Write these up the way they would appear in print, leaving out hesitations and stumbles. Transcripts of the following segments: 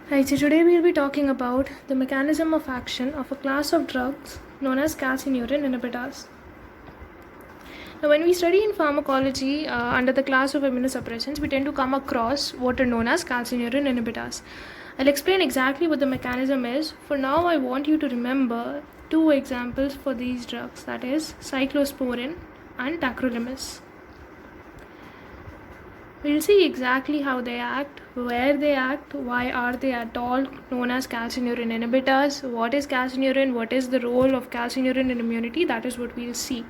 Right, so today we'll be talking about the mechanism of action of a class of drugs known as calcineurin inhibitors. Now, when we study in pharmacology under the class of immunosuppressants, we tend to come across what are known as calcineurin inhibitors. I'll explain exactly what the mechanism is. For now, I want you to remember two examples for these drugs, that is cyclosporin and tacrolimus. We'll see exactly how they act, where they act, why are they at all known as calcineurin inhibitors, what is calcineurin, what is the role of calcineurin in immunity, that is what we'll see.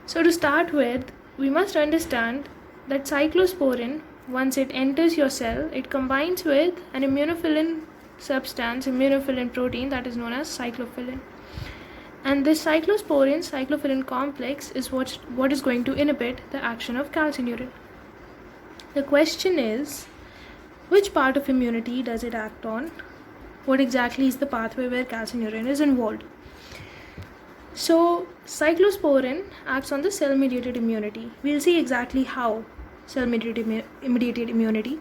So to start with, we must understand that cyclosporin, once it enters your cell, it combines with an immunophilin substance, immunophilin protein that is known as cyclophilin. And this cyclophilin complex is what is going to inhibit the action of calcineurin. The question is, which part of immunity does it act on? What exactly is the pathway where calcineurin is involved? So, cyclosporin acts on the cell-mediated immunity. We'll see exactly how cell-mediated immunity,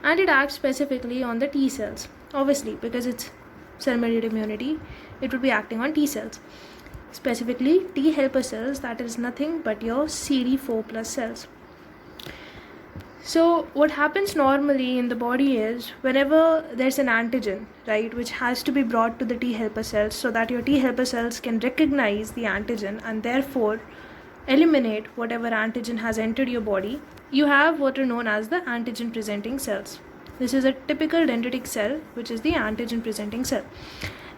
and it acts specifically on the T cells. Obviously, because it's cell-mediated immunity, it would be acting on T cells. Specifically, T helper cells, that is nothing but your CD4 plus cells. So what happens normally in the body is whenever there's an antigen, right, which has to be brought to the T helper cells so that your T helper cells can recognize the antigen and therefore eliminate whatever antigen has entered your body, you have what are known as the antigen presenting cells. This is a typical dendritic cell, which is the antigen presenting cell.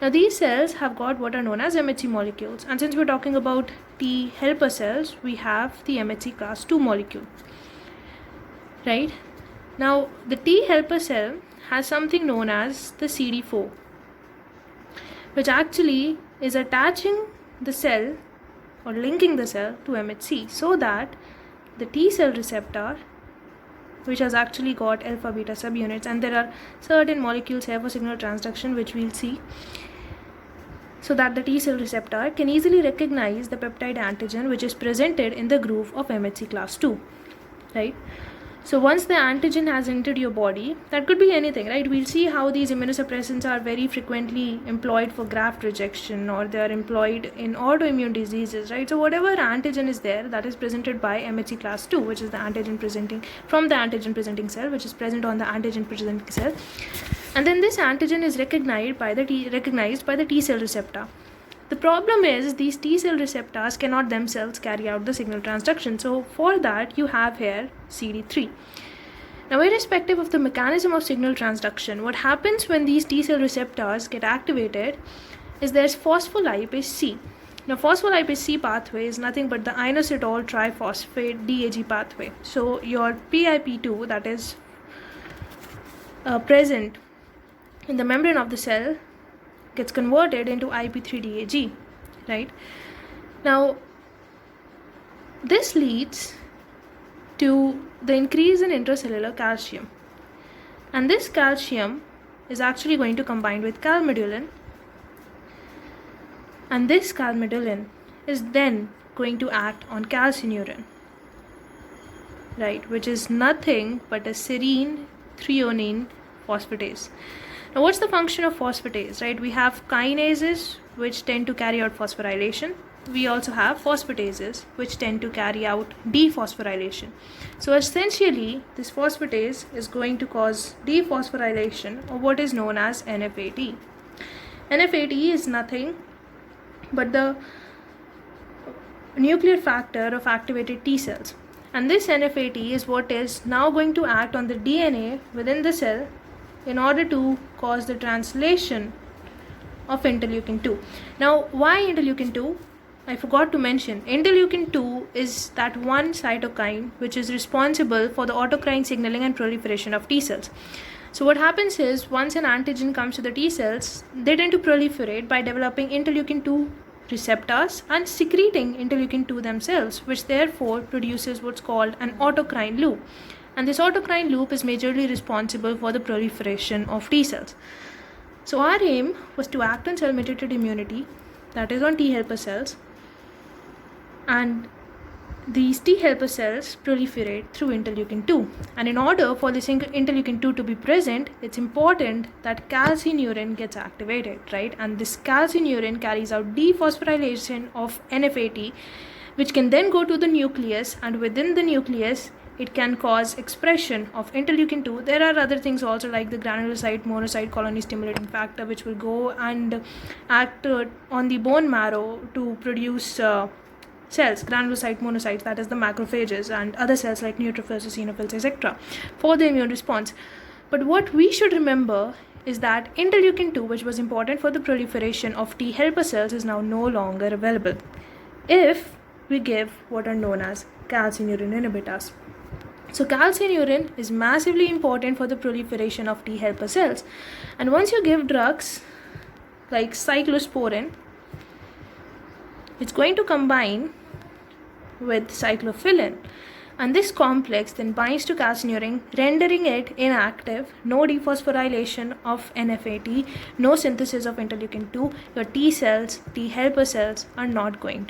Now these cells have got what are known as MHC molecules, and since we're talking about T helper cells, we have the MHC class 2 molecule. Right? Now, the T helper cell has something known as the CD4, which actually is attaching the cell or linking the cell to MHC so that the T cell receptor, which has actually got alpha beta subunits, and there are certain molecules here for signal transduction which we'll see, so that the T cell receptor can easily recognize the peptide antigen which is presented in the groove of MHC class 2, right? So once the antigen has entered your body, that could be anything, right? We'll see how these immunosuppressants are very frequently employed for graft rejection, or they are employed in autoimmune diseases, right? So whatever antigen is there, that is presented by MHC class 2, which is the antigen presenting cell, which is present on the antigen presenting cell. And then this antigen is recognized by the T cell receptor. The problem is these T cell receptors cannot themselves carry out the signal transduction. So for that you have here CD3. Now, irrespective of the mechanism of signal transduction, what happens when these T cell receptors get activated is there's phospholipase C. Now, phospholipase C pathway is nothing but the inositol triphosphate DAG pathway. So your PIP2 that is present in the membrane of the cell gets converted into IP3DAG, right? Now, this leads to the increase in intracellular calcium, and this calcium is actually going to combine with calmodulin, and this calmodulin is then going to act on calcineurin, right, which is nothing but a serine threonine phosphatase. Now, what's the function of phosphatase, right? We have kinases which tend to carry out phosphorylation. We also have phosphatases which tend to carry out dephosphorylation. So essentially, this phosphatase is going to cause dephosphorylation of what is known as NF-AT. NF-AT is nothing but the nuclear factor of activated T cells. And this NF-AT is what is now going to act on the DNA within the cell in order to cause the translation of interleukin 2. Now, why interleukin 2? I forgot to mention, interleukin 2 is that one cytokine which is responsible for the autocrine signaling and proliferation of T cells. So what happens is, once an antigen comes to the T cells, they tend to proliferate by developing interleukin 2 receptors and secreting interleukin 2 themselves, which therefore produces what's called an autocrine loop. And this autocrine loop is majorly responsible for the proliferation of T cells. So our aim was to act on cell-mediated immunity, that is on T helper cells, and these T helper cells proliferate through interleukin 2. And in order for this interleukin 2 to be present, it's important that calcineurin gets activated, right? And this calcineurin carries out dephosphorylation of NFAT, which can then go to the nucleus, and within the nucleus, it can cause expression of interleukin 2. There are other things also like the granulocyte monocyte colony stimulating factor, which will go and act on the bone marrow to produce cells, granulocyte monocytes, that is the macrophages, and other cells like neutrophils, eosinophils, etc. for the immune response. But what we should remember is that interleukin 2, which was important for the proliferation of T helper cells, is now no longer available if we give what are known as calcineurin inhibitors. So calcineurin is massively important for the proliferation of T helper cells, and once you give drugs like cyclosporin, it's going to combine with cyclophilin, and this complex then binds to calcineurin, rendering it inactive. No dephosphorylation of NFAT, no synthesis of interleukin 2. Your T cells, T helper cells, are not going to